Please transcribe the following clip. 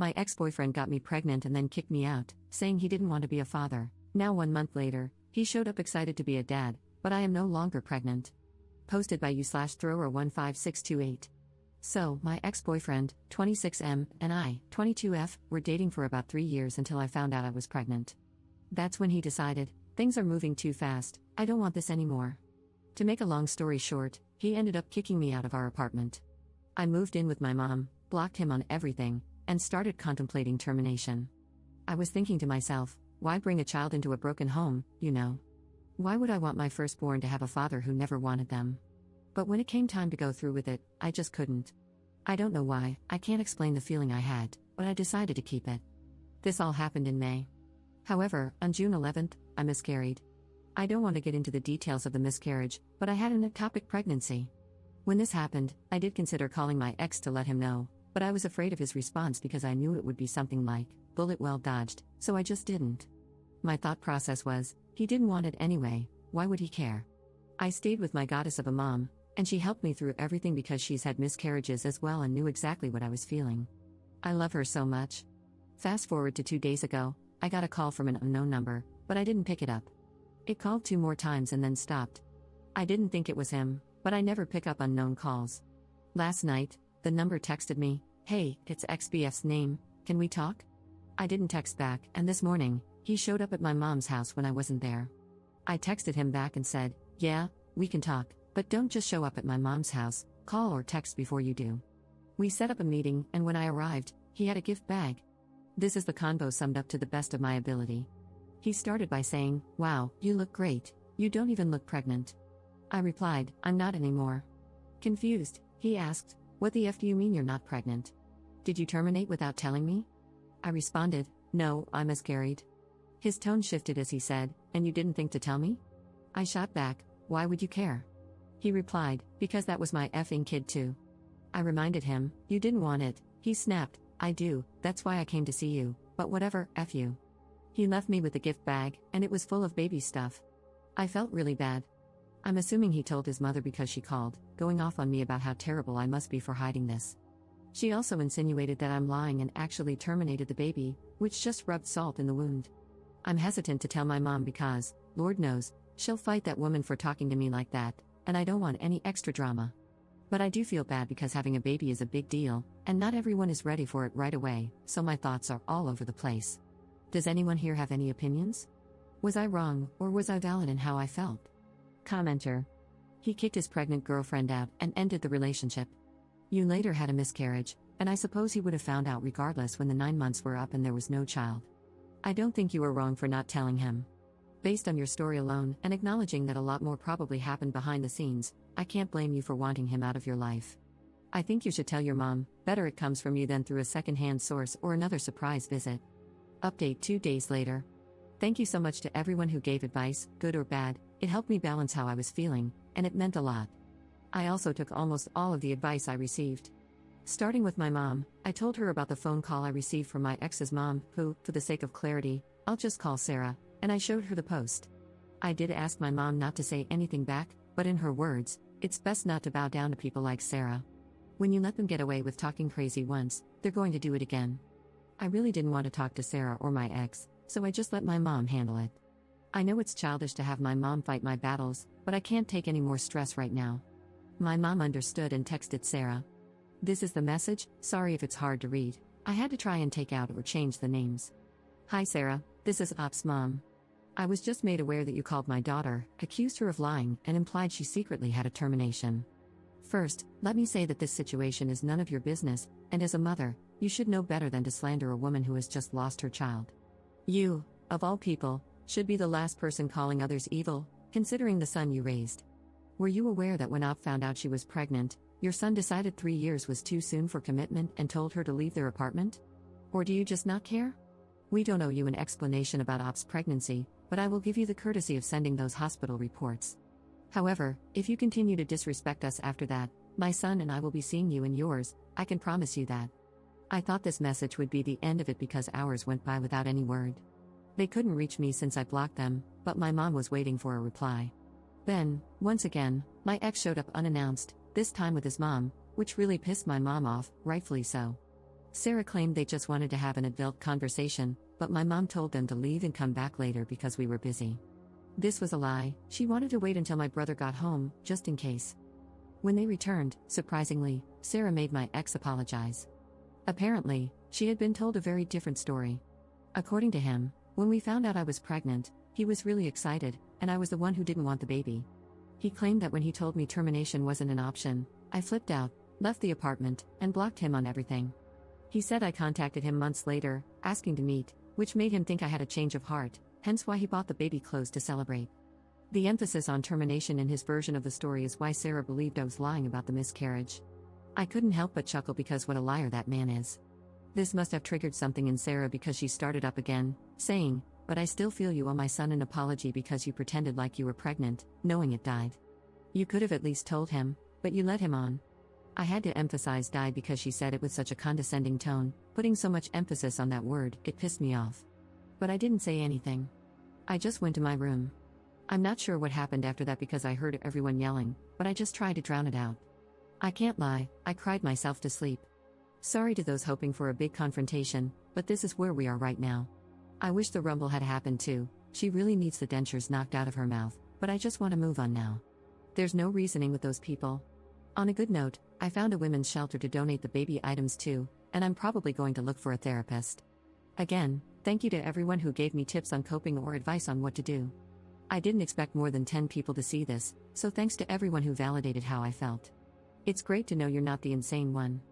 My ex-boyfriend got me pregnant and then kicked me out, saying he didn't want to be a father. Now 1 month later, he showed up excited to be a dad, but I am no longer pregnant. Posted by you/thrower15628. So, my ex-boyfriend, 26M, and I, 22F, were dating for about 3 years until I found out I was pregnant. That's when he decided, things are moving too fast, I don't want this anymore. To make a long story short, he ended up kicking me out of our apartment. I moved in with my mom, blocked him on everything, and started contemplating termination. I was thinking to myself, why bring a child into a broken home, you know? Why would I want my firstborn to have a father who never wanted them? But when it came time to go through with it, I just couldn't. I don't know why, I can't explain the feeling I had, but I decided to keep it. This all happened in May. However, on June 11th, I miscarried. I don't want to get into the details of the miscarriage, but I had an ectopic pregnancy. When this happened, I did consider calling my ex to let him know, but I was afraid of his response because I knew it would be something like, bullet well dodged, so I just didn't. My thought process was, he didn't want it anyway, why would he care? I stayed with my goddess of a mom, and she helped me through everything because she's had miscarriages as well and knew exactly what I was feeling. I love her so much. Fast forward to 2 days ago, I got a call from an unknown number, but I didn't pick it up. It called 2 more times and then stopped. I didn't think it was him, but I never pick up unknown calls. Last night, the number texted me, hey, it's XBF's name, can we talk? I didn't text back, and this morning, he showed up at my mom's house when I wasn't there. I texted him back and said, yeah, we can talk, but don't just show up at my mom's house, call or text before you do. We set up a meeting, and when I arrived, he had a gift bag. This is the convo summed up to the best of my ability. He started by saying, wow, you look great, you don't even look pregnant. I replied, I'm not anymore. Confused, he asked, what the F do you mean you're not pregnant? Did you terminate without telling me? I responded, no, I miscarried. His tone shifted as he said, and you didn't think to tell me? I shot back, why would you care? He replied, because that was my effing kid too. I reminded him, you didn't want it, he snapped, I do, that's why I came to see you, but whatever, F you. He left me with the gift bag, and it was full of baby stuff. I felt really bad. I'm assuming he told his mother because she called, going off on me about how terrible I must be for hiding this. She also insinuated that I'm lying and actually terminated the baby, which just rubbed salt in the wound. I'm hesitant to tell my mom because, Lord knows, she'll fight that woman for talking to me like that, and I don't want any extra drama. But I do feel bad because having a baby is a big deal, and not everyone is ready for it right away, so my thoughts are all over the place. Does anyone here have any opinions? Was I wrong, or was I valid in how I felt? Commenter. He kicked his pregnant girlfriend out and ended the relationship. You later had a miscarriage, and I suppose he would have found out regardless when the 9 months were up and there was no child. I don't think you were wrong for not telling him. Based on your story alone, and acknowledging that a lot more probably happened behind the scenes, I can't blame you for wanting him out of your life. I think you should tell your mom, better it comes from you than through a second-hand source or another surprise visit. Update 2 days later. Thank you so much to everyone who gave advice, good or bad, it helped me balance how I was feeling, and it meant a lot. I also took almost all of the advice I received. Starting with my mom, I told her about the phone call I received from my ex's mom, who, for the sake of clarity, I'll just call Sarah, and I showed her the post. I did ask my mom not to say anything back, but in her words, it's best not to bow down to people like Sarah. When you let them get away with talking crazy once, they're going to do it again. I really didn't want to talk to Sarah or my ex, so I just let my mom handle it. I know it's childish to have my mom fight my battles, but I can't take any more stress right now. My mom understood and texted Sarah. This is the message, sorry if it's hard to read, I had to try and take out or change the names. Hi Sarah, this is Op's mom. I was just made aware that you called my daughter, accused her of lying, and implied she secretly had a termination. First, let me say that this situation is none of your business, and as a mother, you should know better than to slander a woman who has just lost her child. You, of all people, should be the last person calling others evil, considering the son you raised. Were you aware that when Op found out she was pregnant, your son decided 3 years was too soon for commitment and told her to leave their apartment? Or do you just not care? We don't owe you an explanation about Op's pregnancy, but I will give you the courtesy of sending those hospital reports. However, if you continue to disrespect us after that, my son and I will be seeing you and yours, I can promise you that. I thought this message would be the end of it because hours went by without any word. They couldn't reach me since I blocked them, but my mom was waiting for a reply. Then, once again, my ex showed up unannounced, this time with his mom, which really pissed my mom off, rightfully so. Sarah claimed they just wanted to have an adult conversation, but my mom told them to leave and come back later because we were busy. This was a lie. She wanted to wait until my brother got home, just in case. When they returned, surprisingly, Sarah made my ex apologize. Apparently, she had been told a very different story. According to him, when we found out I was pregnant, he was really excited, and I was the one who didn't want the baby. He claimed that when he told me termination wasn't an option, I flipped out, left the apartment, and blocked him on everything. He said I contacted him months later, asking to meet, which made him think I had a change of heart, hence why he bought the baby clothes to celebrate. The emphasis on termination in his version of the story is why Sarah believed I was lying about the miscarriage. I couldn't help but chuckle because what a liar that man is. This must have triggered something in Sarah because she started up again, saying, "But I still feel you owe my son an apology because you pretended like you were pregnant, knowing it died. You could have at least told him, but you let him on." I had to emphasize died because she said it with such a condescending tone, putting so much emphasis on that word, it pissed me off. But I didn't say anything. I just went to my room. I'm not sure what happened after that because I heard everyone yelling, but I just tried to drown it out. I can't lie, I cried myself to sleep. Sorry to those hoping for a big confrontation, but this is where we are right now. I wish the rumble had happened too. She really needs the dentures knocked out of her mouth, but I just want to move on now. There's no reasoning with those people. On a good note, I found a women's shelter to donate the baby items to, and I'm probably going to look for a therapist. Again, thank you to everyone who gave me tips on coping or advice on what to do. I didn't expect more than 10 people to see this, so thanks to everyone who validated how I felt. It's great to know you're not the insane one.